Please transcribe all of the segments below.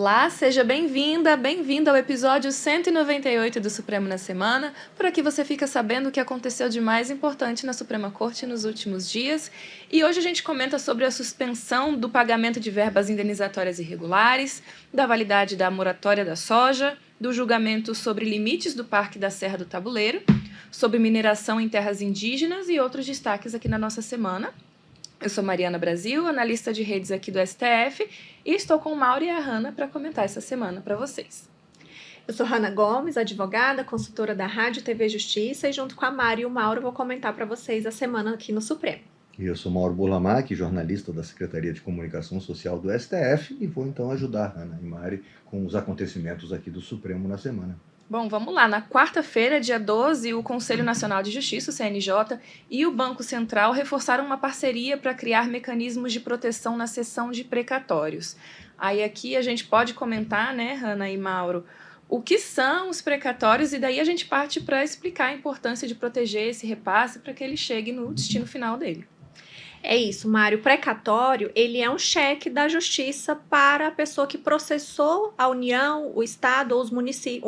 Olá, seja bem-vinda, bem-vindo ao episódio 198 do Supremo na Semana. Por aqui você fica sabendo o que aconteceu de mais importante na Suprema Corte nos últimos dias. E hoje a gente comenta sobre a suspensão do pagamento de verbas indenizatórias irregulares, da validade da moratória da soja, do julgamento sobre limites do Parque da Serra do Tabuleiro, sobre mineração em terras indígenas e outros destaques aqui na nossa semana. Eu sou Mariana Brasil, analista de redes aqui do STF, e estou com o Mauro e a Hanna para comentar essa semana para vocês. Eu sou Hanna Gomes, advogada, consultora da Rádio TV Justiça, e junto com a Mari e o Mauro vou comentar para vocês a semana aqui no Supremo. E eu sou Mauro Burlamac, jornalista da Secretaria de Comunicação Social do STF, e vou então ajudar a Hanna e Mari com os acontecimentos aqui do Supremo na semana. Bom, vamos lá. Na quarta-feira, dia 12, o Conselho Nacional de Justiça, o CNJ, e o Banco Central reforçaram uma parceria para criar mecanismos de proteção na cessão de precatórios. Aí aqui a gente pode comentar, né, Hanna e Mauro, o que são os precatórios, e daí a gente parte para explicar a importância de proteger esse repasse para que ele chegue no destino final dele. É isso, Mário. O precatório, ele é um cheque da justiça para a pessoa que processou a União, o Estado ou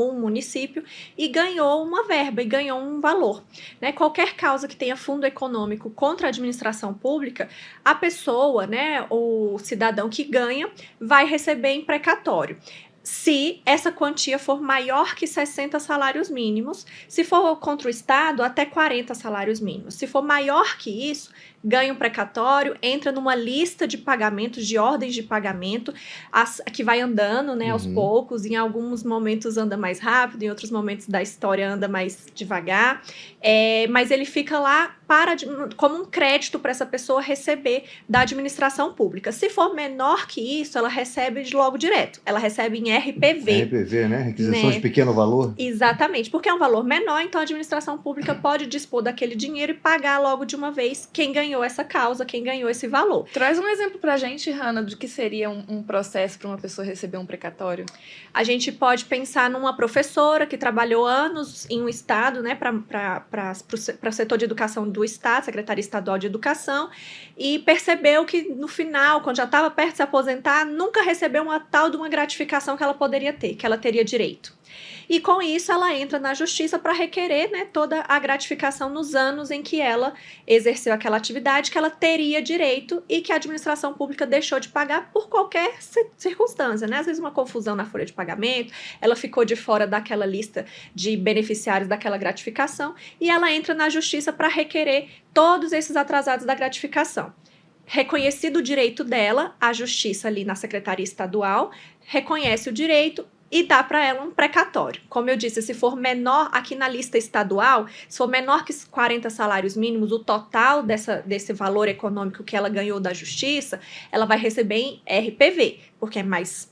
um município e ganhou uma verba e ganhou um valor. Né? Qualquer causa que tenha fundo econômico contra a administração pública, a pessoa, né, o cidadão que ganha, vai receber em precatório. Se essa quantia for maior que 60 salários mínimos, se for contra o Estado, até 40 salários mínimos. Se for maior que isso, ganha um precatório, entra numa lista de pagamentos, de ordens de pagamento, que vai andando, né, aos poucos, em alguns momentos anda mais rápido, em outros momentos da história anda mais devagar, mas ele fica lá como um crédito para essa pessoa receber da administração pública. Se for menor que isso, ela recebe logo direto, ela recebe em RPV. RPV, né? Requisição de pequeno valor. Exatamente, porque é um valor menor, então a administração pública pode dispor daquele dinheiro e pagar logo de uma vez quem ganhou essa causa, quem ganhou esse valor. Traz um exemplo pra gente, Hanna, do que seria um processo para uma pessoa receber um precatório. A gente pode pensar numa professora que trabalhou anos em um estado, né, para o setor de educação do estado, Secretaria Estadual de Educação, e percebeu que no final, quando já estava perto de se aposentar, nunca recebeu uma tal de uma gratificação que ela poderia ter, que ela teria direito. E com isso ela entra na justiça para requerer, né, toda a gratificação nos anos em que ela exerceu aquela atividade que ela teria direito e que a administração pública deixou de pagar por qualquer circunstância, né? Às vezes uma confusão na folha de pagamento, ela ficou de fora daquela lista de beneficiários daquela gratificação e ela entra na justiça para requerer todos esses atrasados da gratificação. Reconhecido o direito dela, a justiça ali na Secretaria Estadual reconhece o direito e dá para ela um precatório. Como eu disse, se for menor, aqui na lista estadual, se for menor que 40 salários mínimos, o total desse valor econômico que ela ganhou da justiça, ela vai receber em RPV, porque é mais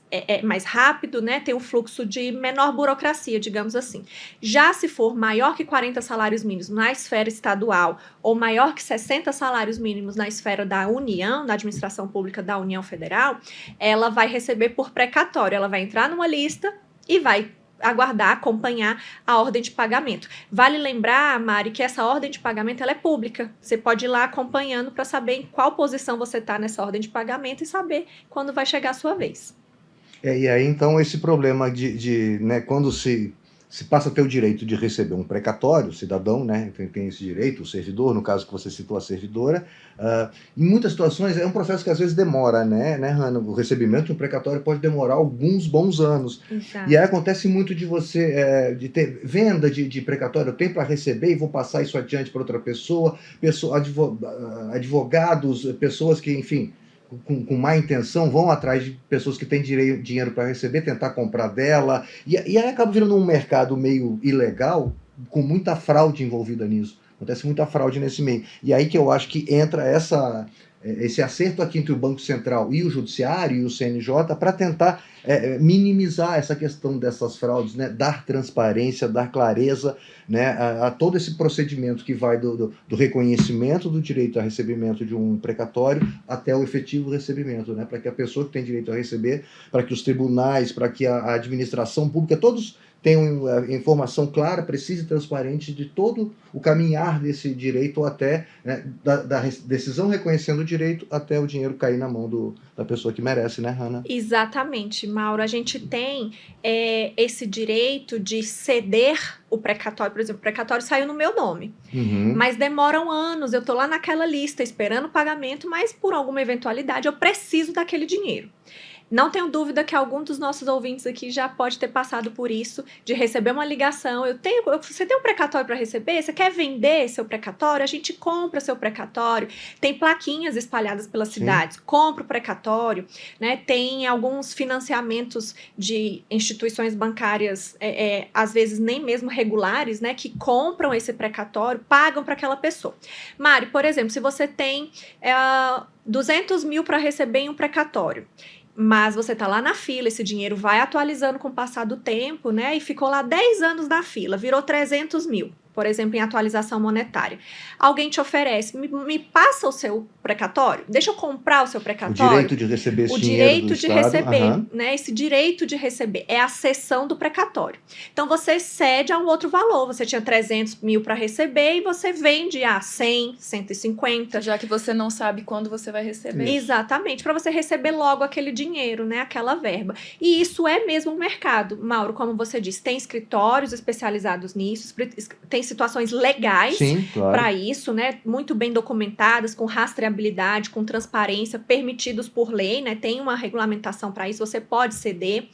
rápido, né? Tem um fluxo de menor burocracia, digamos assim. Já se for maior que 40 salários mínimos na esfera estadual ou maior que 60 salários mínimos na esfera da União, da administração pública da União Federal, ela vai receber por precatório, ela vai entrar numa lista e vai aguardar, acompanhar a ordem de pagamento. Vale lembrar, Mari, que essa ordem de pagamento ela é pública. Você pode ir lá acompanhando para saber em qual posição você está nessa ordem de pagamento e saber quando vai chegar a sua vez. E aí, então, esse problema né, quando se passa a ter o direito de receber um precatório, o cidadão, né, tem esse direito, o servidor, no caso que você citou a servidora, em muitas situações é um processo que às vezes demora, né, Hanna? O recebimento de um precatório pode demorar alguns bons anos. Exato. E aí acontece muito de você, de ter venda de precatório, eu tenho para receber e vou passar isso adiante para outra pessoa, advogados, pessoas que, enfim, com má intenção, vão atrás de pessoas que têm dinheiro para receber, tentar comprar dela, e aí acaba virando um mercado meio ilegal, com muita fraude envolvida nisso. Acontece muita fraude nesse meio. E aí que eu acho que entra esse acerto aqui entre o Banco Central e o Judiciário e o CNJ para tentar minimizar essa questão dessas fraudes, né? Dar transparência, dar clareza, né? a todo esse procedimento que vai do reconhecimento do direito a recebimento de um precatório até o efetivo recebimento, né? Para que a pessoa que tem direito a receber, para que os tribunais, para que a administração pública, todos tenham informação clara, precisa e transparente de todo o caminhar desse direito, ou até, né, da decisão reconhecendo o direito, até o dinheiro cair na mão da pessoa que merece, né, Hanna? Exatamente, Mauro. A gente tem esse direito de ceder o precatório. Por exemplo, o precatório saiu no meu nome, mas demoram anos. Eu estou lá naquela lista esperando o pagamento, mas por alguma eventualidade eu preciso daquele dinheiro. Não tenho dúvida que algum dos nossos ouvintes aqui já pode ter passado por isso, de receber uma ligação. Você tem um precatório para receber? Você quer vender seu precatório? A gente compra seu precatório. Tem plaquinhas espalhadas pelas cidades. Compra o precatório. Né? Tem alguns financiamentos de instituições bancárias, às vezes nem mesmo regulares, né? Que compram esse precatório, pagam para aquela pessoa. Mari, por exemplo, se você tem 200 mil para receber em um precatório, mas você está lá na fila, esse dinheiro vai atualizando com o passar do tempo, né? E ficou lá 10 anos na fila, virou 300 mil, por exemplo, em atualização monetária. Alguém te oferece, me passa o seu precatório? Deixa eu comprar o seu precatório? O direito de receber esse dinheiro do Estado. Receber, né? Esse direito de receber é a cessão do precatório. Então, você cede a um outro valor. Você tinha 300 mil para receber e você vende a 100, 150. Já que você não sabe quando você vai receber. Isso. Exatamente, para você receber logo aquele dinheiro, né? Aquela verba. E isso é mesmo um mercado, Mauro, como você disse. Tem escritórios especializados nisso, tem situações legais para isso, né? Muito bem documentadas, com rastreabilidade, com transparência, permitidos por lei, né? Tem uma regulamentação para isso, você pode ceder.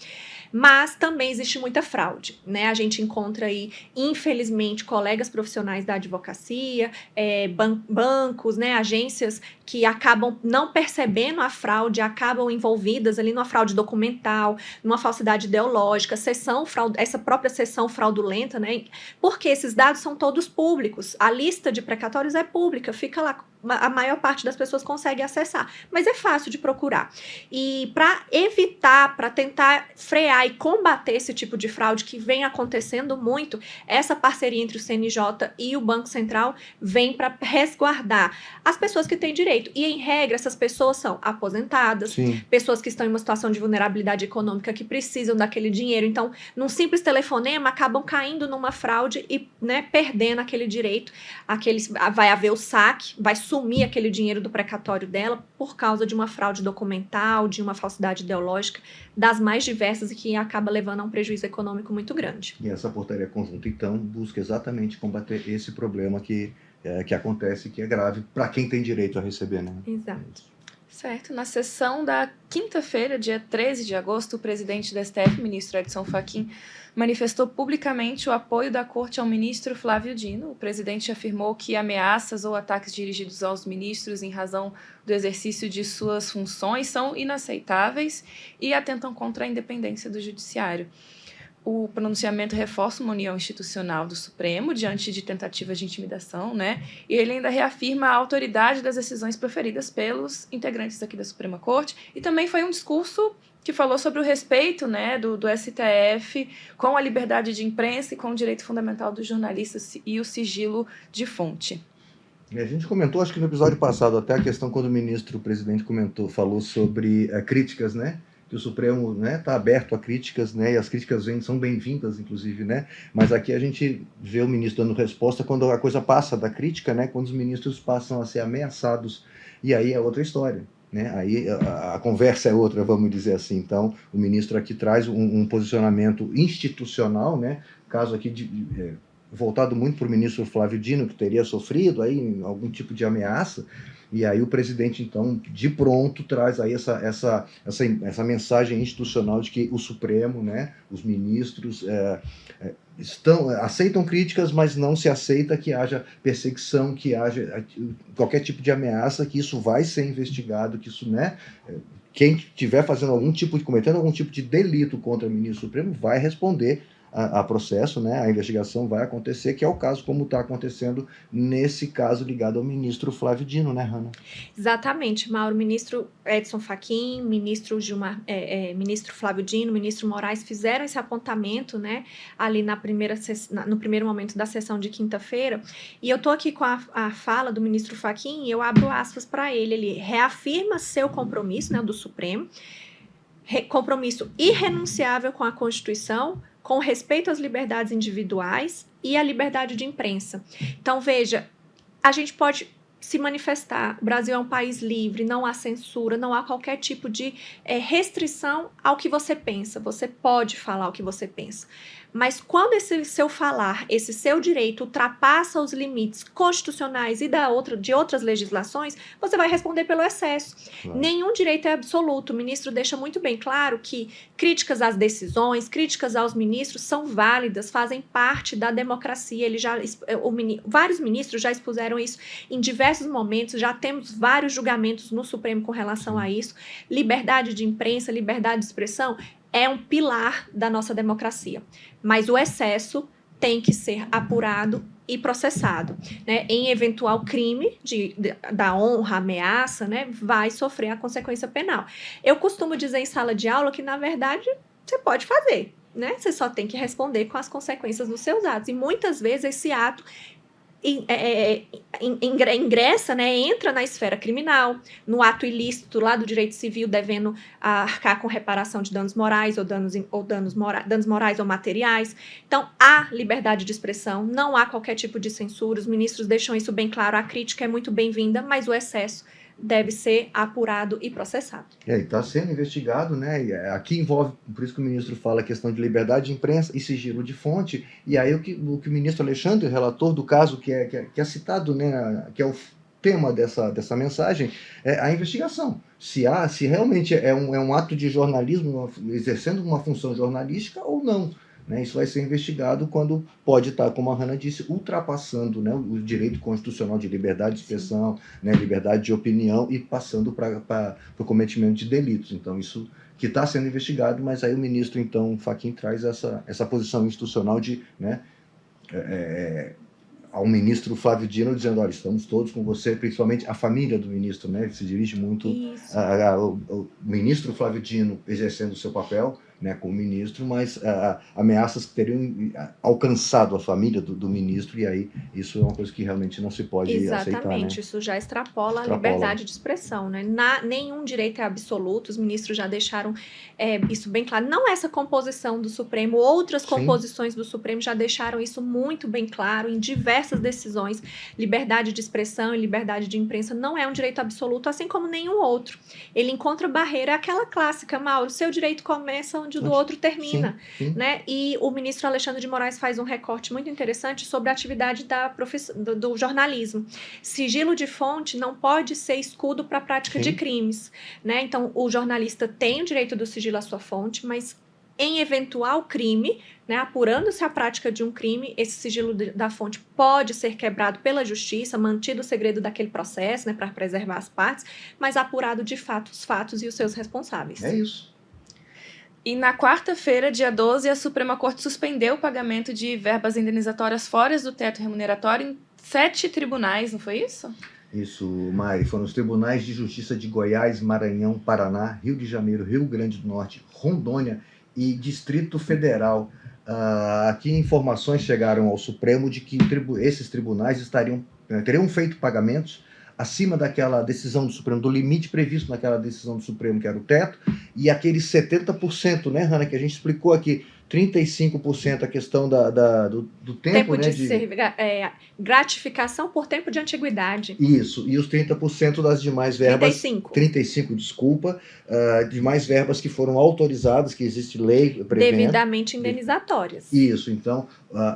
Mas também existe muita fraude, né? A gente encontra aí, infelizmente, colegas profissionais da advocacia, bancos, né? Agências que acabam não percebendo a fraude, acabam envolvidas ali numa fraude documental, numa falsidade ideológica, essa própria sessão fraudulenta, né? Porque esses dados são todos públicos. A lista de precatórios é pública, fica lá. A maior parte das pessoas consegue acessar, mas é fácil de procurar. E para evitar, para tentar frear e combater esse tipo de fraude que vem acontecendo muito, essa parceria entre o CNJ e o Banco Central vem para resguardar as pessoas que têm direito. E, em regra, essas pessoas são aposentadas, pessoas que estão em uma situação de vulnerabilidade econômica que precisam daquele dinheiro. Então, num simples telefonema, acabam caindo numa fraude e, né, perdendo aquele direito. Vai haver o saque, vai sumir aquele dinheiro do precatório dela por causa de uma fraude documental, de uma falsidade ideológica, das mais diversas e que acaba levando a um prejuízo econômico muito grande. E essa portaria conjunta, então, busca exatamente combater esse problema que acontece, que é grave para quem tem direito a receber, né? Exato. Certo. Na sessão da quinta-feira, dia 13 de agosto, o presidente do STF, ministro Edson Fachin, manifestou publicamente o apoio da Corte ao ministro Flávio Dino. O presidente afirmou que ameaças ou ataques dirigidos aos ministros em razão do exercício de suas funções são inaceitáveis e atentam contra a independência do judiciário. O pronunciamento reforça uma união institucional do Supremo diante de tentativas de intimidação, né? E ele ainda reafirma a autoridade das decisões proferidas pelos integrantes aqui da Suprema Corte. E também foi um discurso que falou sobre o respeito, né, do STF com a liberdade de imprensa e com o direito fundamental dos jornalistas e o sigilo de fonte. A gente comentou, acho que no episódio passado, até a questão quando o presidente falou sobre críticas, né? Que o Supremo, né, está aberto a críticas, né, e as críticas são bem-vindas, inclusive, né, mas aqui a gente vê o ministro dando resposta quando a coisa passa da crítica, né, quando os ministros passam a ser ameaçados, e aí é outra história, né, aí a conversa é outra, vamos dizer assim. Então, o ministro aqui traz um posicionamento institucional, né, caso aqui voltado muito para o ministro Flávio Dino, que teria sofrido aí algum tipo de ameaça. E aí o presidente, então, de pronto, traz aí essa mensagem institucional de que o Supremo, né, os ministros aceitam críticas, mas não se aceita que haja perseguição, que haja qualquer tipo de ameaça, que isso vai ser investigado, que isso, né, quem estiver cometendo algum tipo de delito contra o ministro Supremo vai responder a processo, né? A investigação vai acontecer, que é o caso como está acontecendo nesse caso ligado ao ministro Flávio Dino, né, Hanna? Exatamente, Mauro. Ministro Edson Fachin, ministro Flávio Dino, ministro Moraes fizeram esse apontamento, né, ali no primeiro momento da sessão de quinta-feira, e eu estou aqui com a fala do ministro Fachin e eu abro aspas para ele reafirma seu compromisso, né, do Supremo, compromisso irrenunciável com a Constituição, com respeito às liberdades individuais e à liberdade de imprensa. Então, veja, a gente pode se manifestar. O Brasil é um país livre, não há censura, não há qualquer tipo de restrição ao que você pensa. Você pode falar o que você pensa. Mas quando esse seu falar, esse seu direito ultrapassa os limites constitucionais e de outras legislações, você vai responder pelo excesso. Claro. Nenhum direito é absoluto. O ministro deixa muito bem claro que críticas às decisões, críticas aos ministros são válidas, fazem parte da democracia. Vários ministros já expuseram isso em diversos momentos, já temos vários julgamentos no Supremo com relação a isso. Liberdade de imprensa, liberdade de expressão é um pilar da nossa democracia. Mas o excesso tem que ser apurado e processado, né? Em eventual crime da honra, ameaça, né, vai sofrer a consequência penal. Eu costumo dizer em sala de aula que, na verdade, você pode fazer, né? Você só tem que responder com as consequências dos seus atos. E muitas vezes esse ato ingressa, né, entra na esfera criminal, no ato ilícito lá do direito civil, devendo arcar com reparação de danos morais ou danos morais ou materiais. Então, há liberdade de expressão, não há qualquer tipo de censura, os ministros deixam isso bem claro, a crítica é muito bem-vinda, mas o excesso deve ser apurado e processado. E está sendo investigado, né? E aqui envolve, por isso que o ministro fala a questão de liberdade de imprensa e sigilo de fonte, e aí o que o ministro Alexandre, relator do caso que é citado, né, que é o tema dessa mensagem, é a investigação. Se realmente é um ato de jornalismo, exercendo uma função jornalística ou não. Né, isso vai ser investigado quando pode estar, como a Hannah disse, ultrapassando, né, o direito constitucional de liberdade de expressão, né, liberdade de opinião e passando para o cometimento de delitos. Então, isso que está sendo investigado, mas aí o ministro, então, Fachin, traz essa posição institucional de, né, ao ministro Flávio Dino dizendo, olha, estamos todos com você, principalmente a família do ministro, né, que se dirige muito ao ministro Flávio Dino exercendo o seu papel, né, como ministro, mas ameaças que teriam alcançado a família do ministro, e aí isso é uma coisa que realmente não se pode aceitar. Exatamente, né? Isso já extrapola a liberdade de expressão, né? Nenhum direito é absoluto, os ministros já deixaram isso bem claro. Não essa composição do Supremo, outras composições do Supremo já deixaram isso muito bem claro em diversas decisões. Liberdade de expressão e liberdade de imprensa não é um direito absoluto, assim como nenhum outro. Ele encontra barreira, aquela clássica, Mauro, seu direito começa onde o do outro termina, né? E o ministro Alexandre de Moraes faz um recorte muito interessante sobre a atividade do jornalismo. Sigilo de fonte não pode ser escudo para a prática de crimes, né? Então, o jornalista tem o direito do sigilo à sua fonte, mas em eventual crime, né, apurando-se a prática de um crime, esse sigilo da fonte pode ser quebrado pela justiça, mantido o segredo daquele processo, né, para preservar as partes, mas apurado de fato os fatos e os seus responsáveis. É isso. E na quarta-feira, dia 12, a Suprema Corte suspendeu o pagamento de verbas indenizatórias fora do teto remuneratório em 7 tribunais, não foi isso? Isso, Mari. Foram os tribunais de justiça de Goiás, Maranhão, Paraná, Rio de Janeiro, Rio Grande do Norte, Rondônia e Distrito Federal. Aqui informações chegaram ao Supremo de que esses tribunais teriam feito pagamentos acima daquela decisão do Supremo, do limite previsto naquela decisão do Supremo, que era o teto, e aqueles 70%, né, Hannah, que a gente explicou aqui, 35% a questão do tempo, né, gratificação por tempo de antiguidade. Isso, e os 30% das demais verbas... 35, desculpa, demais verbas que foram autorizadas, que existe lei prevendo... Devidamente indenizatórias. Isso, então,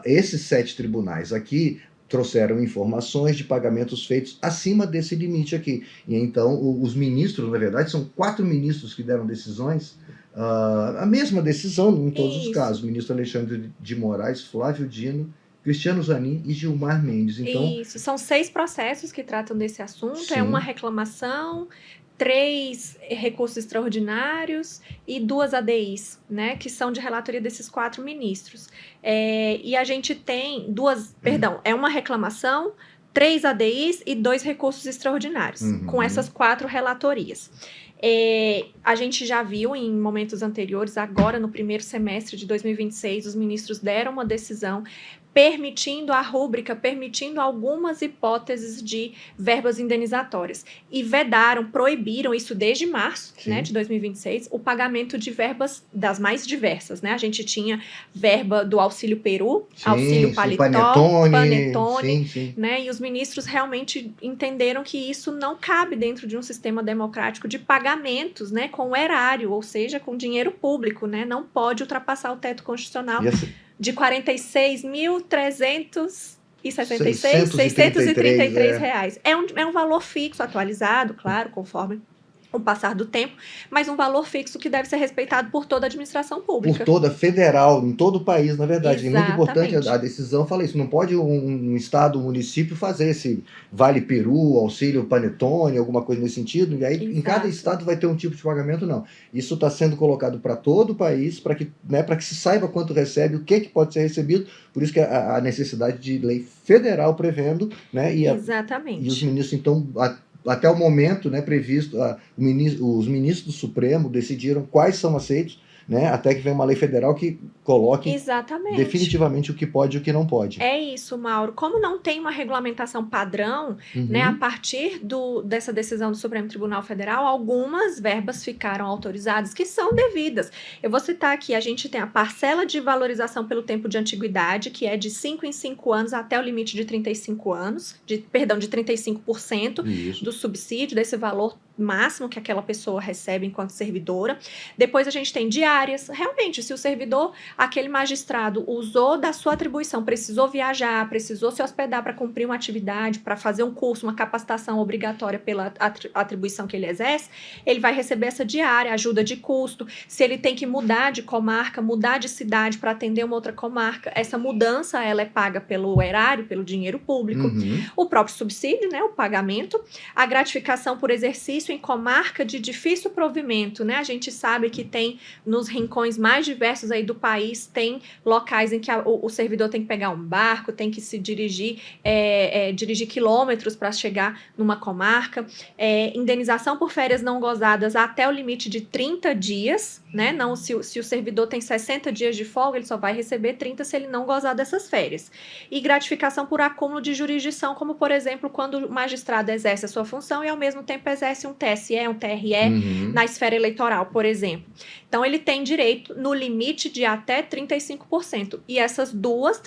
esses 7 tribunais aqui trouxeram informações de pagamentos feitos acima desse limite aqui. E então, os ministros, na verdade, são 4 ministros que deram decisões, a mesma decisão em todos os casos. O ministro Alexandre de Moraes, Flávio Dino, Cristiano Zanin e Gilmar Mendes. Então, isso, são 6 processos que tratam desse assunto, é uma reclamação, 3 recursos extraordinários e 2 ADIs, né, que são de relatoria desses 4 ministros. E a gente tem é uma reclamação, 3 ADIs e 2 recursos extraordinários, com essas 4 relatorias. A gente já viu em momentos anteriores, agora no primeiro semestre de 2026, os ministros deram uma decisão permitindo a rúbrica, permitindo algumas hipóteses de verbas indenizatórias. E proibiram isso desde março, né, de 2026, o pagamento de verbas das mais diversas, né? A gente tinha verba do Auxílio Peru, Auxílio Paletó, Panetone, né? E os ministros realmente entenderam que isso não cabe dentro de um sistema democrático de pagamentos, né, com o erário, ou seja, com dinheiro público, né? Não pode ultrapassar o teto constitucional de R$ 633 reais. É um valor fixo, atualizado, claro, conforme o passar do tempo, mas um valor fixo que deve ser respeitado por toda a administração pública. Por toda, federal, em todo o país, na verdade. Exatamente. É muito importante a decisão, fala isso, não pode um estado, um município fazer esse Vale Peru, Auxílio Panetone, alguma coisa nesse sentido, e aí em cada estado vai ter um tipo de pagamento, não. Isso está sendo colocado para todo o país, para que, né, para que se saiba quanto recebe, o que pode ser recebido, por isso que a necessidade de lei federal prevendo, né, Exatamente. E os ministros, então, até o momento, né, previsto, os ministros do Supremo decidiram quais são aceitos, né, até que venha uma lei federal que coloque definitivamente o que pode e o que não pode. É isso, Mauro. Como não tem uma regulamentação padrão, né, a partir dessa decisão do Supremo Tribunal Federal, algumas verbas ficaram autorizadas que são devidas. Eu vou citar aqui, a gente tem a parcela de valorização pelo tempo de antiguidade, que é de 5 em 5 anos até o limite de 35 anos, de 35% do subsídio, desse valor máximo que aquela pessoa recebe enquanto servidora. Depois a gente tem diárias. Realmente, se o servidor, aquele magistrado, usou da sua atribuição, precisou viajar, precisou se hospedar para cumprir uma atividade, para fazer um curso, uma capacitação obrigatória pela atribuição que ele exerce, ele vai receber essa diária, ajuda de custo. Se ele tem que mudar de comarca, mudar de cidade para atender uma outra comarca, essa mudança ela é paga pelo erário, pelo dinheiro público. O próprio subsídio, né, o pagamento, a gratificação por exercício em comarca de difícil provimento, né? A gente sabe que tem nos rincões mais diversos aí do país, tem locais em que o servidor tem que pegar um barco, tem que se dirigir quilômetros para chegar numa comarca, indenização por férias não gozadas até o limite de 30 dias, né? Não, se o servidor tem 60 dias de folga, ele só vai receber 30 se ele não gozar dessas férias. E gratificação por acúmulo de jurisdição, como, por exemplo, quando o magistrado exerce a sua função e, ao mesmo tempo, exerce um TSE, um TRE na esfera eleitoral, por exemplo. Então, ele tem direito no limite de até 35%. E essas duas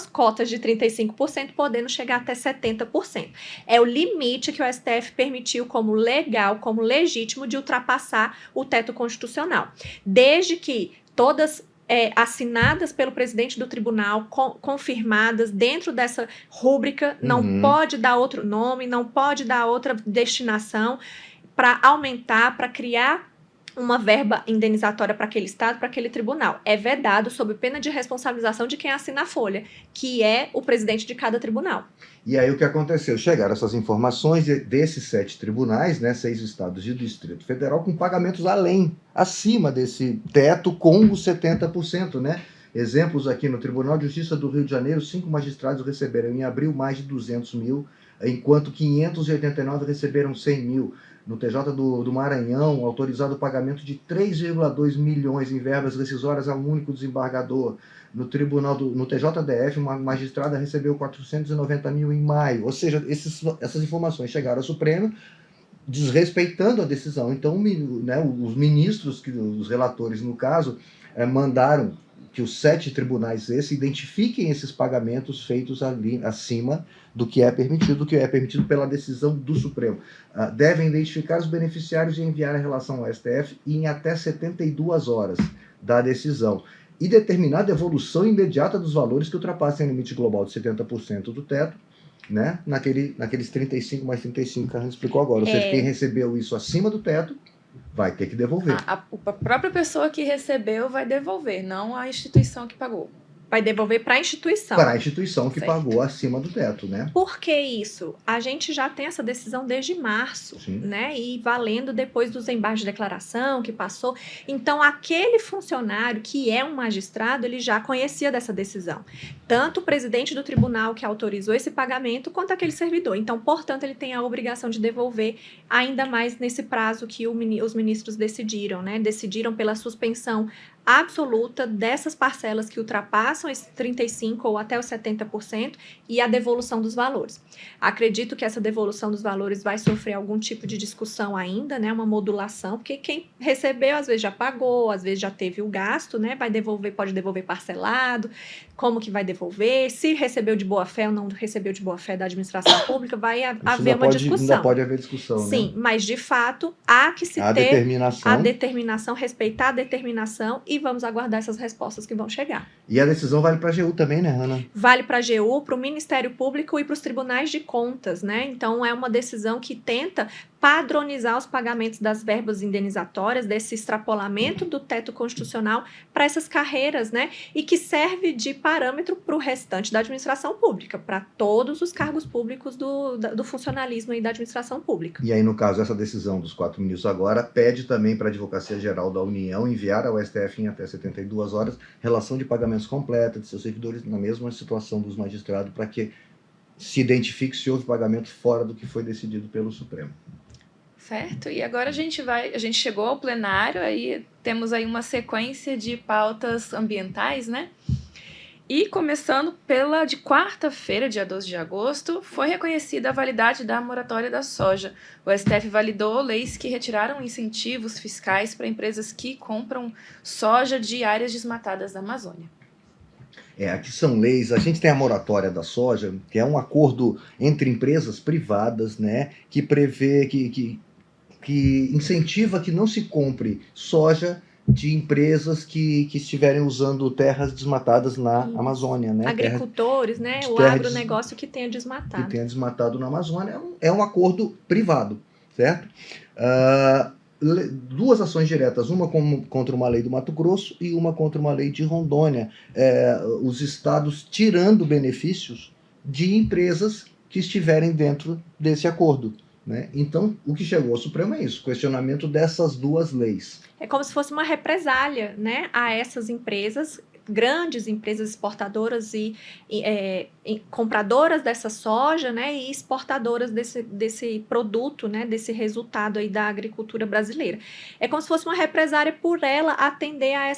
cotas de 35% podendo chegar até 70%. É o limite que o STF permitiu como legal, como legítimo de ultrapassar o teto constitucional. Desde que todas assinadas pelo presidente do tribunal, confirmadas dentro dessa rúbrica, não pode dar outro nome, não pode dar outra destinação para aumentar, para criar uma verba indenizatória para aquele estado, para aquele tribunal. É vedado sob pena de responsabilização de quem assina a folha, que é o presidente de cada tribunal. E aí o que aconteceu? Chegaram essas informações desses 7 tribunais, né, 6 estados e o Distrito Federal, com pagamentos acima desse teto, com os 70%, né? Exemplos aqui no Tribunal de Justiça do Rio de Janeiro, 5 magistrados receberam em abril mais de 200 mil, enquanto 589 receberam 100 mil. No TJ do Maranhão, autorizado o pagamento de 3,2 milhões em verbas rescisórias a um único desembargador. No TJDF, uma magistrada recebeu 490 mil em maio. Ou seja, essas informações chegaram ao Supremo, desrespeitando a decisão. Então, né, os ministros, os relatores, no caso, mandaram que os 7 tribunais identifiquem esses pagamentos feitos ali acima do que é permitido pela decisão do Supremo. Devem identificar os beneficiários e enviar a relação ao STF em até 72 horas da decisão. E determinar a devolução imediata dos valores que ultrapassem o limite global de 70% do teto, né? Naqueles 35 mais 35 que a gente explicou agora. Ou seja, quem recebeu isso acima do teto vai ter que devolver. A própria pessoa que recebeu vai devolver, não a instituição que pagou. Vai devolver para a instituição. Para a instituição que pagou acima do teto, né? Por que isso? A gente já tem essa decisão desde março, né? E valendo depois dos embargos de declaração que passou. Então, aquele funcionário que é um magistrado, ele já conhecia dessa decisão. Tanto o presidente do tribunal que autorizou esse pagamento, quanto aquele servidor. Então, portanto, ele tem a obrigação de devolver, ainda mais nesse prazo que os ministros decidiram, né? Decidiram pela suspensão absoluta dessas parcelas que ultrapassam esses 35% ou até os 70% e a devolução dos valores. Acredito que essa devolução dos valores vai sofrer algum tipo de discussão ainda, né, uma modulação, porque quem recebeu às vezes já pagou, às vezes já teve o gasto, né, vai devolver, pode devolver parcelado, como que vai devolver, se recebeu de boa fé ou não recebeu de boa fé da administração pública, vai haver uma discussão. Ainda pode haver discussão, sim, né? mas de fato há que se A ter determinação. a determinação, respeitar a determinação e vamos aguardar essas respostas que vão chegar. E a decisão vale para a AGU também, né, Hanna? Vale para a AGU, para o Ministério Público e para os tribunais de contas, né? Então é uma decisão que tenta padronizar os pagamentos das verbas indenizatórias, desse extrapolamento do teto constitucional para essas carreiras, né? E que serve de parâmetro para o restante da administração pública, para todos os cargos públicos do funcionalismo e da administração pública. E aí, no caso, essa decisão dos 4 ministros agora pede também para a Advocacia Geral da União enviar ao STF em até 72 horas relação de pagamentos completa de seus servidores na mesma situação dos magistrados, para que se identifique se houve pagamento fora do que foi decidido pelo Supremo. Certo, e agora a gente chegou ao plenário, aí temos aí uma sequência de pautas ambientais, né? E começando pela de quarta-feira, dia 12 de agosto, foi reconhecida a validade da moratória da soja. O STF validou leis que retiraram incentivos fiscais para empresas que compram soja de áreas desmatadas da Amazônia. Aqui são leis, a gente tem a moratória da soja, que é um acordo entre empresas privadas, né, que prevê, que incentiva que não se compre soja de empresas que estiverem usando terras desmatadas na Amazônia, né? Agricultores, né? O agronegócio que tenha desmatado. Que tenha desmatado na Amazônia. É um acordo privado, certo? Duas ações diretas, uma contra uma lei do Mato Grosso e uma contra uma lei de Rondônia. Os estados tirando benefícios de empresas que estiverem dentro desse acordo, né? Então, o que chegou ao Supremo é isso, questionamento dessas duas leis. É como se fosse uma represália, né, a essas empresas, grandes empresas exportadoras e compradoras dessa soja, né, e exportadoras desse produto, né, desse resultado aí da agricultura brasileira. É como se fosse uma represália por ela atender a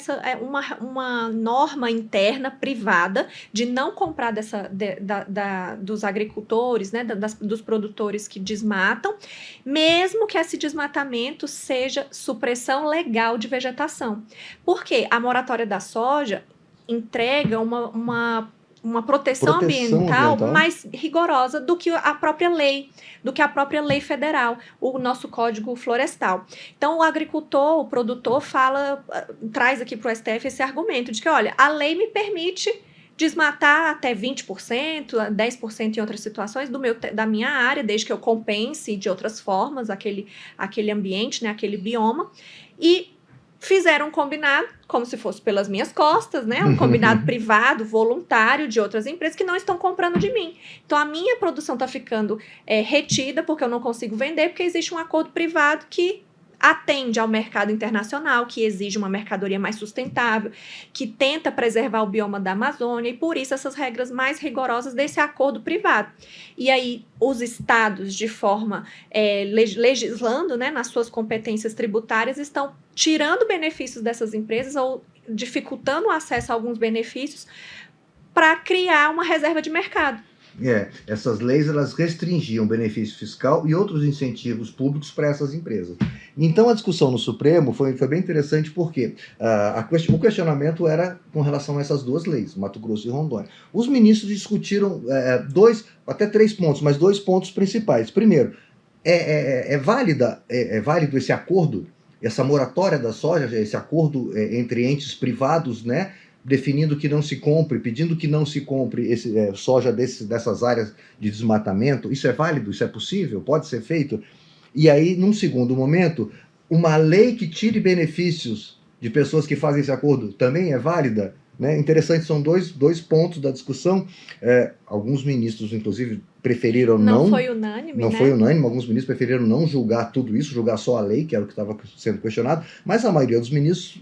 uma norma interna privada de não comprar dos agricultores, né, dos produtores que desmatam, mesmo que esse desmatamento seja supressão legal de vegetação. Porque a moratória da soja entrega uma proteção ambiental mais rigorosa do que a própria lei, federal, o nosso Código Florestal. Então, o agricultor, o produtor traz aqui para o STF esse argumento de que, olha, a lei me permite desmatar até 20%, 10% em outras situações da minha área, desde que eu compense de outras formas aquele ambiente, né, aquele bioma, e fizeram um combinado, como se fosse pelas minhas costas, né? Um combinado privado, voluntário, de outras empresas que não estão comprando de mim. Então, a minha produção está ficando retida porque eu não consigo vender, porque existe um acordo privado que atende ao mercado internacional, que exige uma mercadoria mais sustentável, que tenta preservar o bioma da Amazônia, e por isso essas regras mais rigorosas desse acordo privado. E aí, os estados, de forma legislando, né, nas suas competências tributárias, estão tirando benefícios dessas empresas ou dificultando o acesso a alguns benefícios para criar uma reserva de mercado. Essas leis, elas restringiam benefício fiscal e outros incentivos públicos para essas empresas. Então, a discussão no Supremo foi bem interessante porque o questionamento era com relação a essas duas leis, Mato Grosso e Rondônia. Os ministros discutiram até 3 pontos, mas 2 pontos principais. Primeiro, é válido esse acordo, essa moratória da soja, esse acordo entre entes privados, né, definindo que não se compre, pedindo que não se compre soja dessas áreas de desmatamento? Isso é válido? Isso é possível? Pode ser feito? E aí, num segundo momento, uma lei que tire benefícios de pessoas que fazem esse acordo também é válida? Né? Interessante, são dois pontos da discussão. Alguns ministros, inclusive, preferiram não... Não foi unânime, Não foi unânime, alguns ministros preferiram não julgar tudo isso, julgar só a lei, que era o que estava sendo questionado, mas a maioria dos ministros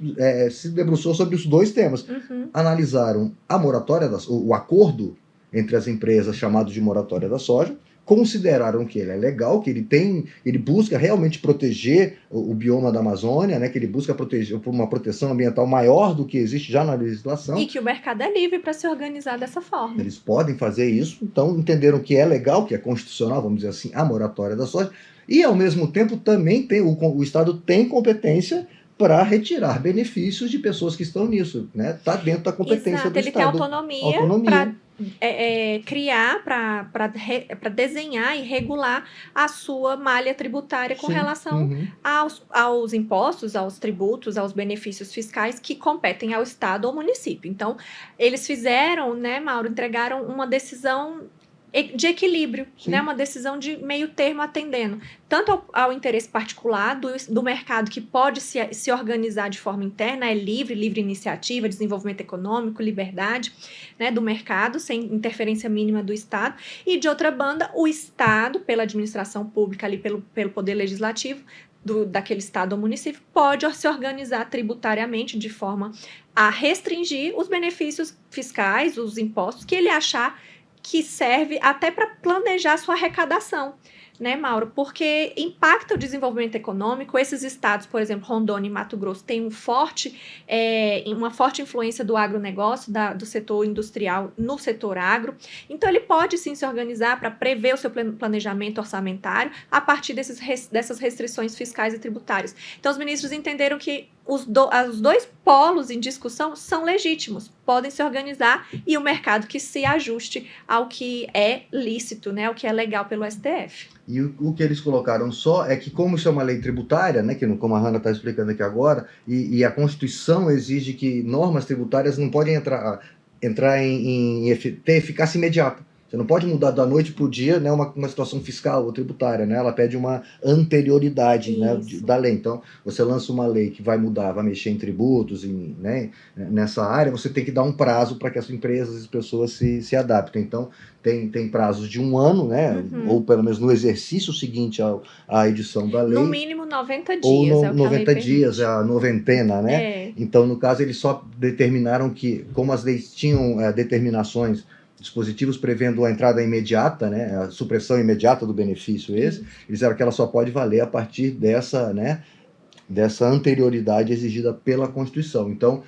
se debruçou sobre os 2 temas. Analisaram a moratória, o acordo entre as empresas chamado de moratória da soja, consideraram que ele é legal, que ele busca realmente proteger o bioma da Amazônia, né, que ele busca proteger por uma proteção ambiental maior do que existe já na legislação. E que o mercado é livre para se organizar dessa forma. Eles podem fazer isso, então entenderam que é legal, que é constitucional, vamos dizer assim, a moratória da soja, e ao mesmo tempo também o Estado tem competência para retirar benefícios de pessoas que estão nisso, né? Está dentro da competência do ele Estado. Tem autonomia. Para criar, para desenhar e regular a sua malha tributária com relação aos impostos, aos tributos, aos benefícios fiscais que competem ao Estado ou município. Então, eles fizeram, né, Mauro, entregaram uma decisão de equilíbrio, né? Uma decisão de meio termo atendendo tanto ao interesse particular do mercado, que pode se organizar de forma interna, é livre iniciativa, desenvolvimento econômico, liberdade, né, do mercado, sem interferência mínima do Estado, e de outra banda, o Estado, pela administração pública, ali pelo poder legislativo, daquele estado ou município, pode se organizar tributariamente de forma a restringir os benefícios fiscais, os impostos, que ele achar que serve até para planejar sua arrecadação, né, Mauro? Porque impacta o desenvolvimento econômico. Esses estados, por exemplo, Rondônia e Mato Grosso, têm uma forte influência do agronegócio, do setor industrial no setor agro. Então, ele pode sim se organizar para prever o seu planejamento orçamentário a partir dessas restrições fiscais e tributárias. Então, os ministros entenderam que os dois polos em discussão são legítimos, podem se organizar, e o mercado que se ajuste ao que é lícito, né, ao que é legal pelo STF. E o que eles colocaram só é que, como isso é uma lei tributária, né, que como a Hanna está explicando aqui agora, e a Constituição exige que normas tributárias não podem ter eficácia imediata. Você não pode mudar da noite para o dia, né, uma situação fiscal ou tributária, né? Ela pede uma anterioridade, né, da lei. Então, você lança uma lei que vai mudar, vai mexer em tributos, né, nessa área, você tem que dar um prazo para que as empresas e as pessoas se adaptem. Então, tem prazos de 1 ano, né, ou pelo menos no exercício seguinte à edição da lei. No mínimo 90 dias. Ou 90 dias, é a noventena, né? Então, no caso, eles só determinaram que, como as leis tinham determinações, dispositivos prevendo a entrada imediata, né, a supressão imediata do benefício eles disseram que ela só pode valer a partir dessa, né, dessa anterioridade exigida pela Constituição. Então,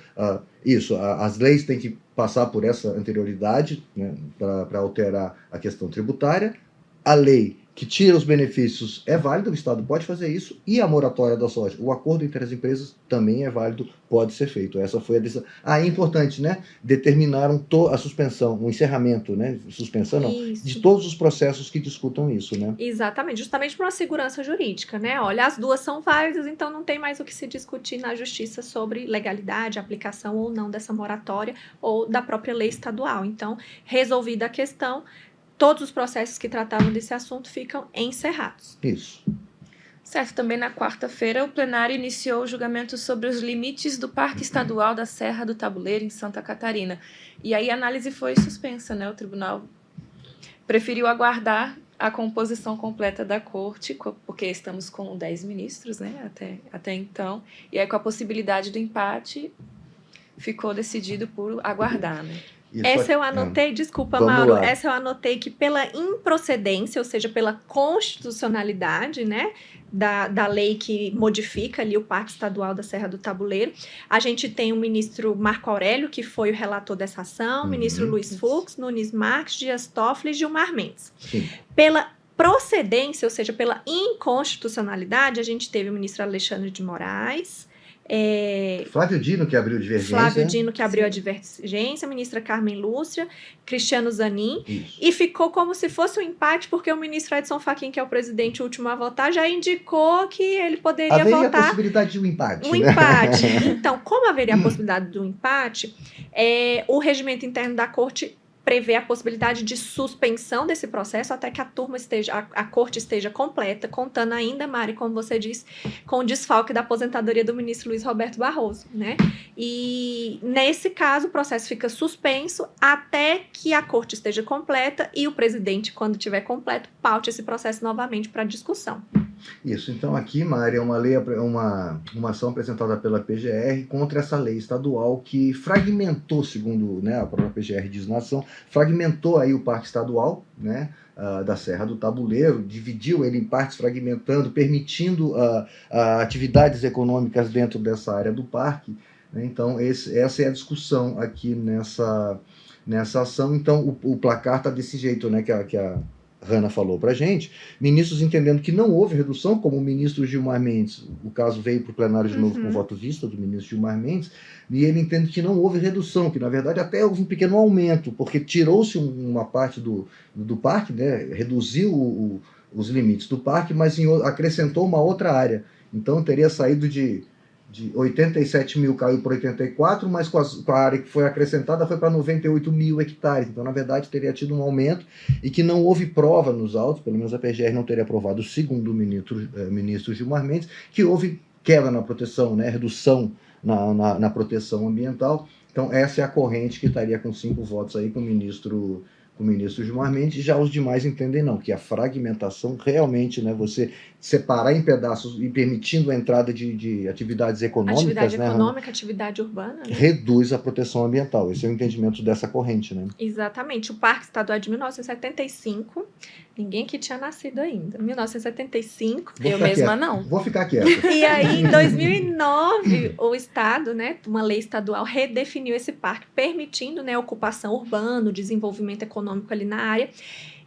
as leis têm que passar por essa anterioridade, né, para alterar a questão tributária. A lei que tira os benefícios é válida, o Estado pode fazer isso, e a moratória da soja, o acordo entre as empresas também é válido, pode ser feito. Essa foi a decisão. É importante, né? Determinaram a suspensão, o encerramento, né? Suspensão não, de todos os processos que discutam isso, né? Exatamente, justamente por uma segurança jurídica, né? Olha, as duas são válidas, então não tem mais o que se discutir na justiça sobre legalidade, aplicação ou não dessa moratória ou da própria lei estadual. Então, resolvida a questão, todos os processos que tratavam desse assunto ficam encerrados. Isso. Certo, também na quarta-feira o plenário iniciou o julgamento sobre os limites do Parque Estadual da Serra do Tabuleiro, em Santa Catarina. E aí a análise foi suspensa, né? O tribunal preferiu aguardar a composição completa da corte, porque estamos com 10 ministros, né? Até então. E aí, com a possibilidade do empate, ficou decidido por aguardar, né? Essa eu anotei, desculpa, Mauro, essa eu anotei que pela improcedência, ou seja, pela constitucionalidade, né, da lei que modifica ali o Parque Estadual da Serra do Tabuleiro, a gente tem o ministro Marco Aurélio, que foi o relator dessa ação, o ministro Luiz Fux, Nunes Marques, Dias Toffoli e Gilmar Mendes. Sim. Pela procedência, ou seja, pela inconstitucionalidade, a gente teve o ministro Alexandre de Moraes, Flávio Dino, que abriu divergência. Flávio Dino, que abriu a divergência, a ministra Carmen Lúcia, Cristiano Zanin. Isso. E ficou como se fosse um empate, porque o ministro Edson Fachin, que é o presidente último a votar, já indicou que ele poderia haveria votar... a possibilidade de um empate. Um empate. Então, como haveria a possibilidade do empate, o regimento interno da corte prevê a possibilidade de suspensão desse processo até que a corte esteja completa, contando ainda, Mari, como você disse, com o desfalque da aposentadoria do ministro Luiz Roberto Barroso, né? E, nesse caso, o processo fica suspenso até que a corte esteja completa e o presidente, quando estiver completo, paute esse processo novamente para discussão. Isso, então aqui, Mari, é uma lei, uma ação apresentada pela PGR contra essa lei estadual que fragmentou, segundo, né, a própria PGR diz na ação, fragmentou aí o Parque Estadual, né, da Serra do Tabuleiro, dividiu ele em partes, fragmentando, permitindo atividades econômicas dentro dessa área do parque, né? Então essa é a discussão aqui nessa ação. Então o placar está desse jeito, né, que a Hanna falou para a gente, ministros entendendo que não houve redução, como o ministro Gilmar Mendes, o caso veio para o plenário de novo com voto vista do ministro Gilmar Mendes, e ele entende que não houve redução, que na verdade até houve um pequeno aumento, porque tirou-se uma parte do parque, né, reduziu os limites do parque, mas acrescentou uma outra área. Então teria saído de 87 mil, caiu para 84, mas com a área que foi acrescentada foi para 98 mil hectares. Então, na verdade, teria tido um aumento e que não houve prova nos autos, pelo menos a PGR não teria aprovado, segundo o ministro Gilmar Mendes, que houve queda na proteção, né, redução na proteção ambiental. Então, essa é a corrente que estaria com 5 votos aí com o ministro Gilmar Mendes. Já os demais entendem não, que a fragmentação realmente, né, você separar em pedaços e permitindo a entrada de atividades econômicas, atividade né, econômica, atividade urbana, né? reduz a proteção ambiental. Esse é o entendimento dessa corrente, né? Exatamente. O Parque Estadual é de 1975, ninguém aqui tinha nascido ainda. 1975. Eu mesma não. Vou ficar quieto. E aí, em 2009, o Estado, né, uma lei estadual redefiniu esse parque, permitindo, né, a ocupação urbana, o desenvolvimento econômico ali na área.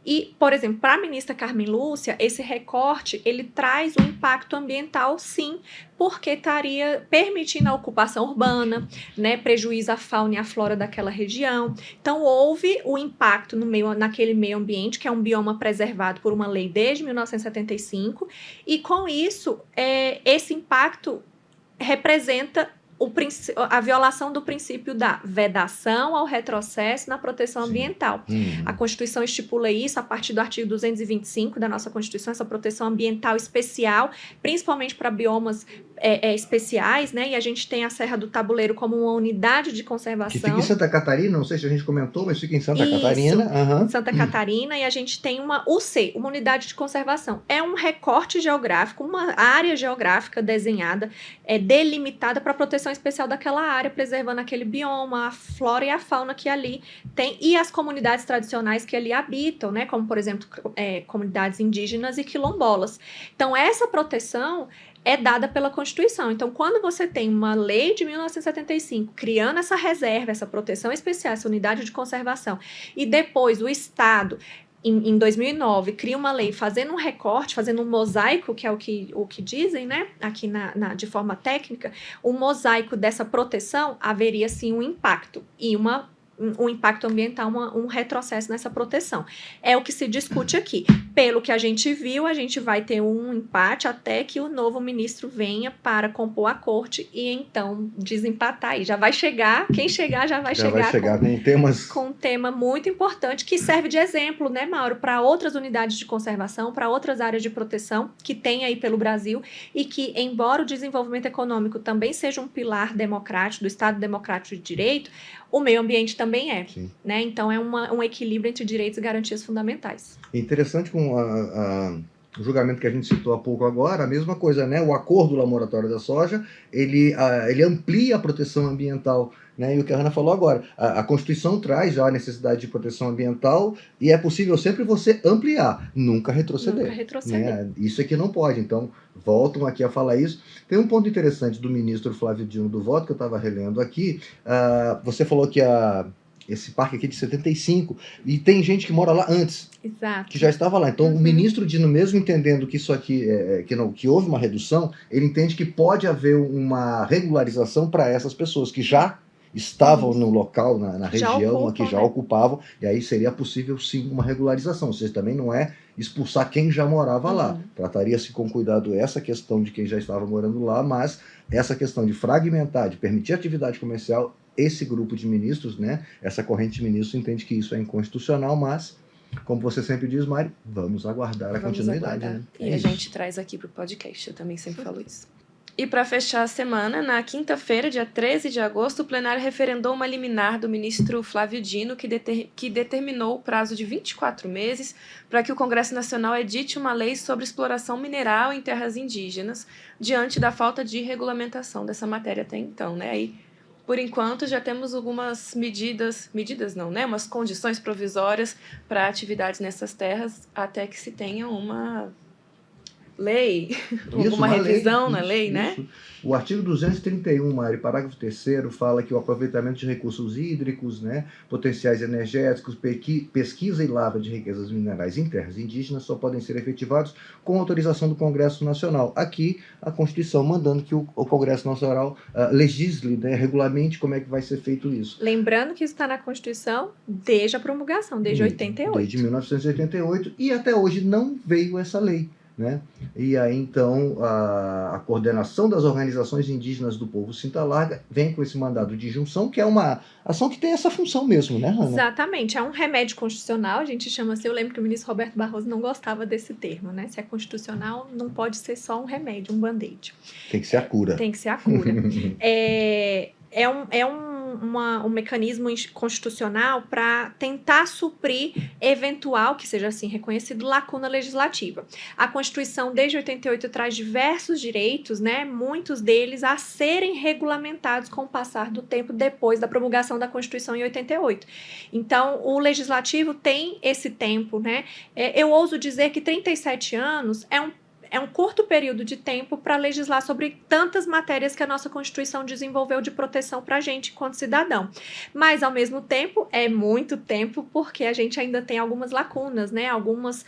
E, por exemplo, para a ministra Carmen Lúcia, esse recorte, ele traz um impacto ambiental, sim, porque estaria permitindo a ocupação urbana, né, prejuízo à fauna e à flora daquela região. Então, houve o impacto naquele meio ambiente, que é um bioma preservado por uma lei desde 1975, e com isso, esse impacto representa a violação do princípio da vedação ao retrocesso na proteção ambiental. A Constituição estipula isso a partir do artigo 225 da nossa Constituição, essa proteção ambiental especial, principalmente para biomas especiais, né? E a gente tem a Serra do Tabuleiro como uma unidade de conservação. Que fica em Santa Catarina, não sei se a gente comentou, mas fica em Santa Catarina. Santa Catarina, e a gente tem uma UC, uma unidade de conservação. É um recorte geográfico, uma área geográfica desenhada, delimitada para a proteção especial daquela área, preservando aquele bioma, a flora e a fauna que ali tem, e as comunidades tradicionais que ali habitam, né? Como, por exemplo, comunidades indígenas e quilombolas. Então, essa proteção é dada pela Constituição. Então, quando você tem uma lei de 1975 criando essa reserva, essa proteção especial, essa unidade de conservação, e depois o Estado, em 2009, cria uma lei fazendo um recorte, fazendo um mosaico, que é o que dizem, né, aqui de forma técnica, o mosaico dessa proteção, haveria sim um impacto e um impacto ambiental, um retrocesso nessa proteção. É o que se discute aqui. Pelo que a gente viu, a gente vai ter um empate até que o novo ministro venha para compor a corte e então desempatar aí. Já vai chegar, quem chegar já vai chegar com um tema muito importante que serve de exemplo, né, Mauro, para outras unidades de conservação, para outras áreas de proteção que tem aí pelo Brasil e que, embora o desenvolvimento econômico também seja um pilar democrático, do Estado democrático de direito, o meio ambiente também é, né? Então é um equilíbrio entre direitos e garantias fundamentais. Interessante com o julgamento que a gente citou há pouco agora, a mesma coisa, né? O acordo laboratório da soja, ele amplia a proteção ambiental, né? E o que a Hanna falou agora, a Constituição traz já a necessidade de proteção ambiental e é possível sempre você ampliar, nunca retroceder. Né? Isso é que não pode, então voltam aqui a falar isso. Tem um ponto interessante do ministro Flávio Dino do Voto, que eu estava relendo aqui, você falou que esse parque aqui é de 75, e tem gente que mora lá antes, que já estava lá. Então, o ministro Dino, mesmo entendendo que isso aqui, que houve uma redução, ele entende que pode haver uma regularização para essas pessoas que já estavam no local, na região, que já ocupavam, e aí seria possível sim uma regularização, ou seja, também não é expulsar quem já morava lá, trataria-se com cuidado essa questão de quem já estava morando lá, mas essa questão de fragmentar, de permitir atividade comercial, esse grupo de ministros, né, essa corrente de ministros entende que isso é inconstitucional, mas, como você sempre diz, Mari, vamos aguardar a continuidade. Né? E a gente traz aqui para o podcast, eu também sempre falo isso. E para fechar a semana, na quinta-feira, dia 13 de agosto, o plenário referendou uma liminar do ministro Flávio Dino que determinou o prazo de 24 meses para que o Congresso Nacional edite uma lei sobre exploração mineral em terras indígenas, diante da falta de regulamentação dessa matéria até então, né? Aí, por enquanto, já temos algumas medidas não, né? Umas condições provisórias para atividades nessas terras, até que se tenha uma lei, alguma revisão na lei, né? O artigo 231, Mari, parágrafo 3º, fala que o aproveitamento de recursos hídricos, né, potenciais energéticos, pesquisa e lavra de riquezas minerais em terras indígenas só podem ser efetivados com autorização do Congresso Nacional. Aqui, a Constituição mandando que o Congresso Nacional legisle, né, regulamente como é que vai ser feito isso. Lembrando que isso está na Constituição desde a promulgação, desde 88. Desde 1988, e até hoje não veio essa lei. Né? E aí, então, a coordenação das organizações indígenas do povo Cinta Larga vem com esse mandado de injunção, que é uma ação que tem essa função mesmo, né, Hannah? Exatamente, é um remédio constitucional, a gente chama assim, eu lembro que o ministro Roberto Barroso não gostava desse termo, né? Se é constitucional, não pode ser só um remédio, um band-aid. Tem que ser a cura. Tem que ser a cura. Um mecanismo constitucional para tentar suprir eventual, que seja assim reconhecido, lacuna legislativa. A Constituição, desde 88, traz diversos direitos, né, muitos deles a serem regulamentados com o passar do tempo depois da promulgação da Constituição em 88. Então, o Legislativo tem esse tempo, né? Eu ouso dizer que 37 anos é um curto período de tempo para legislar sobre tantas matérias que a nossa Constituição desenvolveu de proteção para a gente enquanto cidadão. Mas, ao mesmo tempo, é muito tempo porque a gente ainda tem algumas lacunas, né? Algumas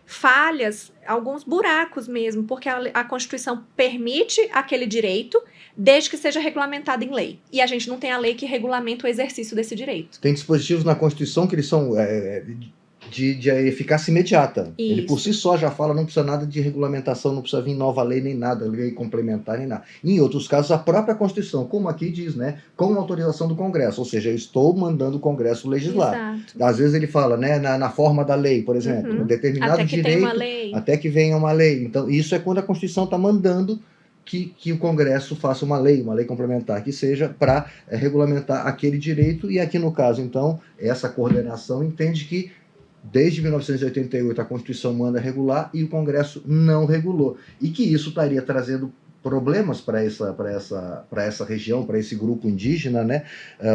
falhas, alguns buracos mesmo, porque a Constituição permite aquele direito desde que seja regulamentado em lei. E a gente não tem a lei que regulamenta o exercício desse direito. Tem dispositivos na Constituição que eles são... de eficácia imediata. Isso. Ele por si só já fala, não precisa nada de regulamentação, não precisa vir nova lei nem nada, lei complementar nem nada. Em outros casos, a própria Constituição, como aqui diz, né, com autorização do Congresso, ou seja, eu estou mandando o Congresso legislar. Exato. Às vezes ele fala, né, na forma da lei, por exemplo, um determinado até que direito, tenha uma lei. até que venha uma lei. Então, isso é quando a Constituição está mandando que o Congresso faça uma lei complementar, que seja para regulamentar aquele direito, e aqui no caso, então, essa coordenação entende que desde 1988 a Constituição manda regular e o Congresso não regulou. E que isso estaria trazendo problemas para essa região, para esse grupo indígena, né?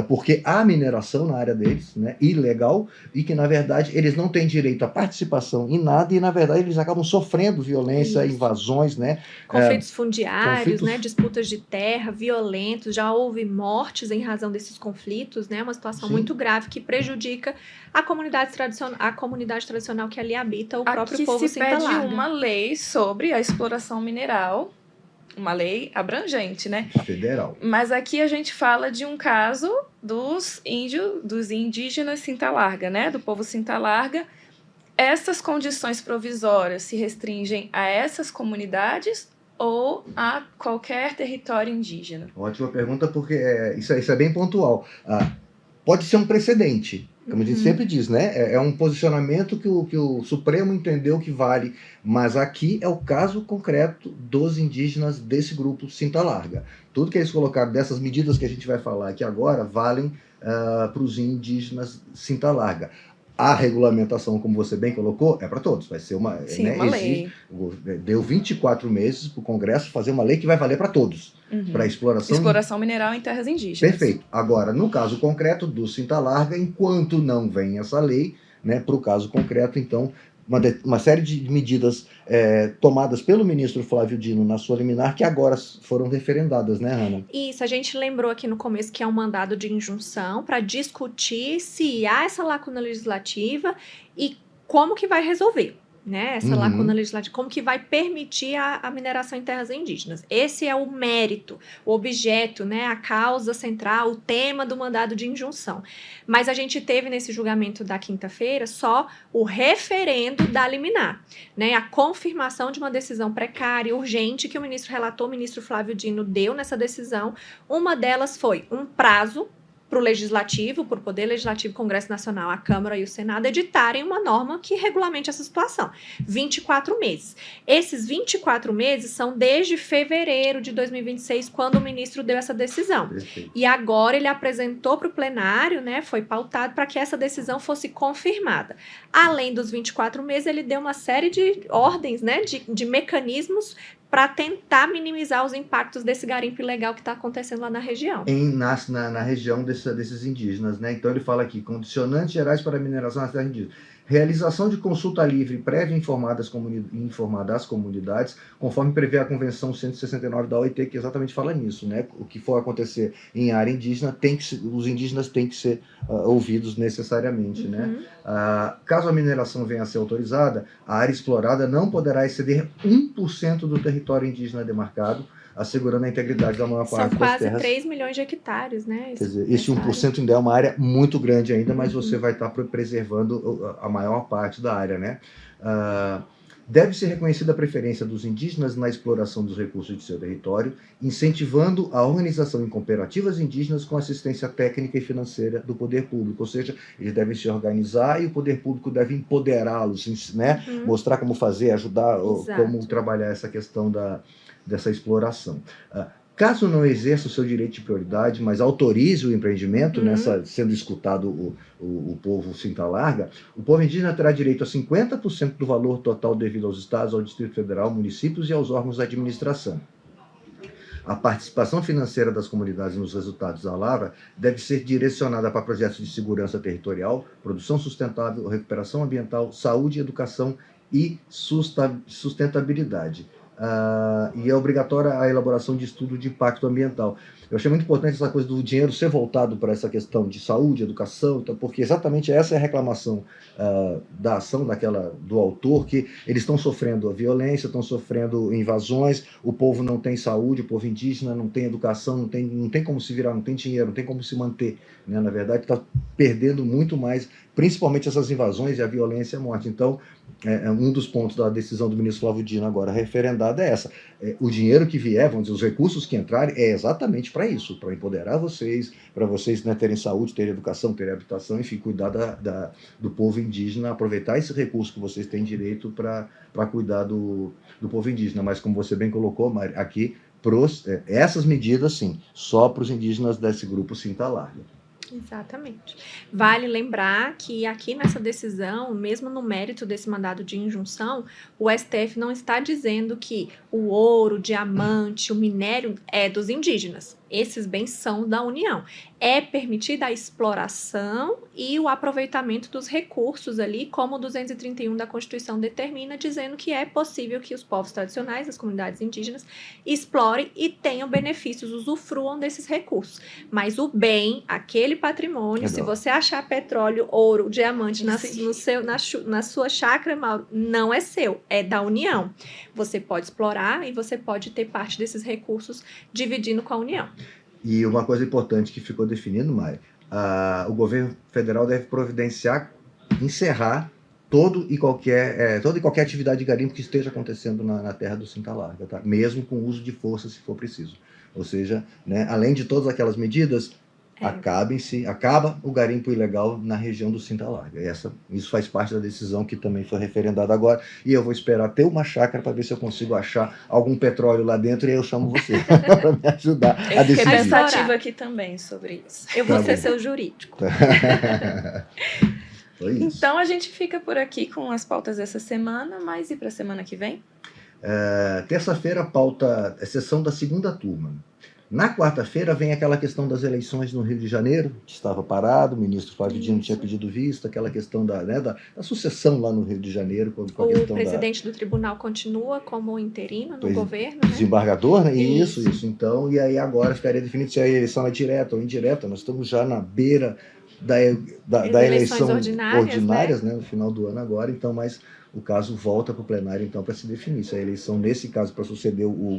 Porque há mineração na área deles, né? Ilegal, e que, na verdade, eles não têm direito à participação em nada e, na verdade, eles acabam sofrendo violência, Isso. invasões, né? Conflitos fundiários, né? Disputas de terra, violentos, já houve mortes em razão desses conflitos, né? Uma situação Sim. muito grave que prejudica a comunidade tradicional que ali habita, o próprio povo Aqui se Cinta pede Larga. uma lei sobre a exploração mineral, uma lei abrangente, né? Federal. Mas aqui a gente fala de um caso dos indígenas Cinta Larga, né? Do povo Cinta Larga. Essas condições provisórias se restringem a essas comunidades ou a qualquer território indígena? Ótima pergunta, porque isso é bem pontual. Pode ser um precedente, como a gente sempre diz, né? É um posicionamento que o Supremo entendeu que vale, mas aqui é o caso concreto dos indígenas desse grupo Cinta Larga. Tudo que eles colocaram dessas medidas que a gente vai falar aqui agora valem para os indígenas Cinta Larga. A regulamentação, como você bem colocou, é para todos. Vai ser uma lei. Deu 24 meses para o Congresso fazer uma lei que vai valer para todos. Para exploração mineral em terras indígenas. Perfeito. Agora, no caso concreto do Cinta Larga, enquanto não vem essa lei, né, para o caso concreto, então, uma série de medidas tomadas pelo ministro Flávio Dino na sua liminar, que agora foram referendadas, né, Hannah? Isso, a gente lembrou aqui no começo que é um mandado de injunção para discutir se há essa lacuna legislativa e como que vai resolver, né? Essa lacuna legislativa, como que vai permitir a mineração em terras indígenas. Esse é o mérito, o objeto, né? A causa central, o tema do mandado de injunção. Mas a gente teve nesse julgamento da quinta-feira só o referendo da liminar, né? A confirmação de uma decisão precária, urgente, que o ministro relator, o ministro Flávio Dino, deu nessa decisão. Uma delas foi um prazo para o Legislativo, para o Poder Legislativo, Congresso Nacional, a Câmara e o Senado editarem uma norma que regulamente essa situação. 24 meses. Esses 24 meses são desde fevereiro de 2026, quando o ministro deu essa decisão. Perfeito. E agora ele apresentou para o plenário, né, foi pautado para que essa decisão fosse confirmada. Além dos 24 meses, ele deu uma série de ordens, né, de mecanismos para tentar minimizar os impactos desse garimpo ilegal que está acontecendo lá na região. Na região desses indígenas, né? Então ele fala aqui, condicionantes gerais para a mineração nas terras indígenas. Realização de consulta livre prévia informada às comunidades, conforme prevê a Convenção 169 da OIT, que exatamente fala nisso, né? O que for acontecer em área indígena, os indígenas têm que ser ouvidos necessariamente, né? Caso a mineração venha a ser autorizada, a área explorada não poderá exceder 1% do território indígena demarcado, assegurando a integridade da maior parte São das quase terras. 3 milhões de hectares, né? Quer dizer, esse 1% ainda é uma área muito grande ainda, mas você vai estar preservando a maior parte da área, né? Deve ser reconhecida a preferência dos indígenas na exploração dos recursos de seu território, incentivando a organização em cooperativas indígenas com assistência técnica e financeira do poder público. Ou seja, eles devem se organizar e o poder público deve empoderá-los, né? Mostrar como fazer, ajudar, como trabalhar essa questão dessa exploração. Caso não exerça o seu direito de prioridade, mas autorize o empreendimento, sendo escutado o povo Cinta Larga, o povo indígena terá direito a 50% do valor total devido aos estados, ao Distrito Federal, municípios e aos órgãos da administração. A participação financeira das comunidades nos resultados da lavra deve ser direcionada para projetos de segurança territorial, produção sustentável, recuperação ambiental, saúde, educação e sustentabilidade. E é obrigatória a elaboração de estudo de impacto ambiental. Eu achei muito importante essa coisa do dinheiro ser voltado para essa questão de saúde, educação, então, porque exatamente essa é a reclamação da ação do autor, que eles estão sofrendo a violência, estão sofrendo invasões, o povo não tem saúde, o povo indígena não tem educação, não tem como se virar, não tem dinheiro, não tem como se manter, né? Na verdade, está perdendo muito mais, principalmente essas invasões e a violência e a morte. Então, um dos pontos da decisão do ministro Flávio Dino agora referendada é essa. O dinheiro que vier, vamos dizer, os recursos que entrarem, é exatamente para isso, para empoderar vocês, para vocês, né, terem saúde, terem educação, terem habitação, enfim, cuidar do povo indígena, aproveitar esse recurso que vocês têm direito para cuidar do povo indígena. Mas, como você bem colocou, Mari, aqui, essas medidas, sim, só para os indígenas desse grupo Cinta Larga. Exatamente. Vale lembrar que aqui nessa decisão, mesmo no mérito desse mandado de injunção, o STF não está dizendo que o ouro, o diamante, o minério é dos indígenas. Esses bens são da União. É permitida a exploração e o aproveitamento dos recursos ali, como o 231 da Constituição determina, dizendo que é possível que os povos tradicionais, as comunidades indígenas, explorem e tenham benefícios, usufruam desses recursos. Mas o bem, aquele patrimônio, se você achar petróleo, ouro, diamante na sua chácara, Mauro, não é seu, é da União. Você pode explorar e você pode ter parte desses recursos dividindo com a União. E uma coisa importante que ficou definido, Maia, o governo federal deve providenciar, encerrar toda e qualquer atividade de garimpo que esteja acontecendo na terra do Cinta Larga, tá? Mesmo com uso de força, se for preciso. Ou seja, né, além de todas aquelas medidas, acaba o garimpo ilegal na região do Cinta Larga. Isso faz parte da decisão que também foi referendada agora, e eu vou esperar ter uma chácara para ver se eu consigo achar algum petróleo lá dentro, e aí eu chamo você para me ajudar a decidir. Eu fiquei pensativa aqui também sobre isso. Eu vou ser seu jurídico. Foi isso. Então a gente fica por aqui com as pautas dessa semana, mas e para a semana que vem? Terça-feira, pauta, sessão da segunda turma. Na quarta-feira vem aquela questão das eleições no Rio de Janeiro, que estava parado, o ministro Flávio Dino tinha pedido vista, aquela questão da sucessão lá no Rio de Janeiro. Com a o presidente do tribunal continua como interino no governo, né? Desembargador, né? Isso. Então, e aí agora ficaria definido se a eleição é direta ou indireta. Nós estamos já na beira da eleição ordinárias, né? No final do ano agora, então, mas o caso volta para o plenário, então, para se definir se a eleição, nesse caso, para suceder o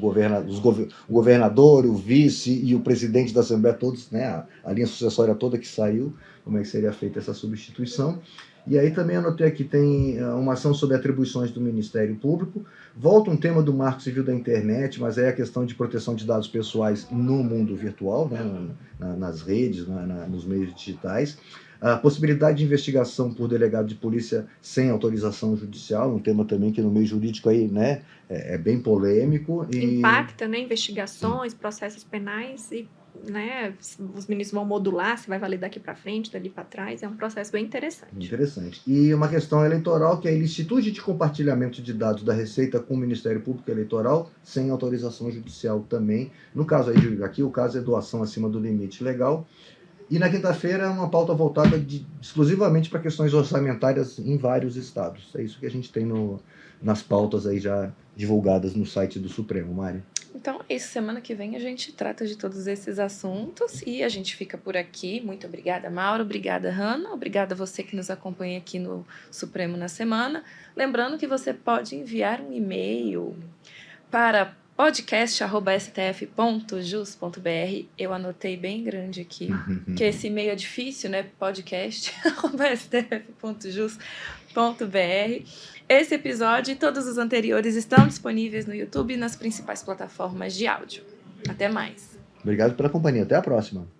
governador, o vice e o presidente da Assembleia, todos, né, a linha sucessória toda que saiu, como é que seria feita essa substituição. E aí também anotei aqui, tem uma ação sobre atribuições do Ministério Público. Volta um tema do Marco Civil da Internet, mas é a questão de proteção de dados pessoais no mundo virtual, né, nas redes, nos meios digitais. A possibilidade de investigação por delegado de polícia sem autorização judicial, um tema também que no meio jurídico aí, né, é bem polêmico. Impacta, né, investigações, processos penais e, né, os ministros vão modular se vai valer daqui para frente, dali para trás. É um processo bem interessante. Interessante. E uma questão eleitoral, que é a ilicitude de compartilhamento de dados da Receita com o Ministério Público Eleitoral sem autorização judicial também. No caso aí, aqui o caso é doação acima do limite legal. E na quinta-feira, uma pauta voltada exclusivamente para questões orçamentárias em vários estados. É isso que a gente tem nas pautas aí já divulgadas no site do Supremo, Mari. Então, essa semana que vem a gente trata de todos esses assuntos e a gente fica por aqui. Muito obrigada, Mauro. Obrigada, Hanna. Obrigada a você que nos acompanha aqui no Supremo na Semana. Lembrando que você pode enviar um e-mail para podcast@stf.jus.br. Eu anotei bem grande aqui, que esse e-mail é difícil, né? podcast@stf.jus.br. Esse episódio e todos os anteriores estão disponíveis no YouTube e nas principais plataformas de áudio. Até mais. Obrigado pela companhia. Até a próxima.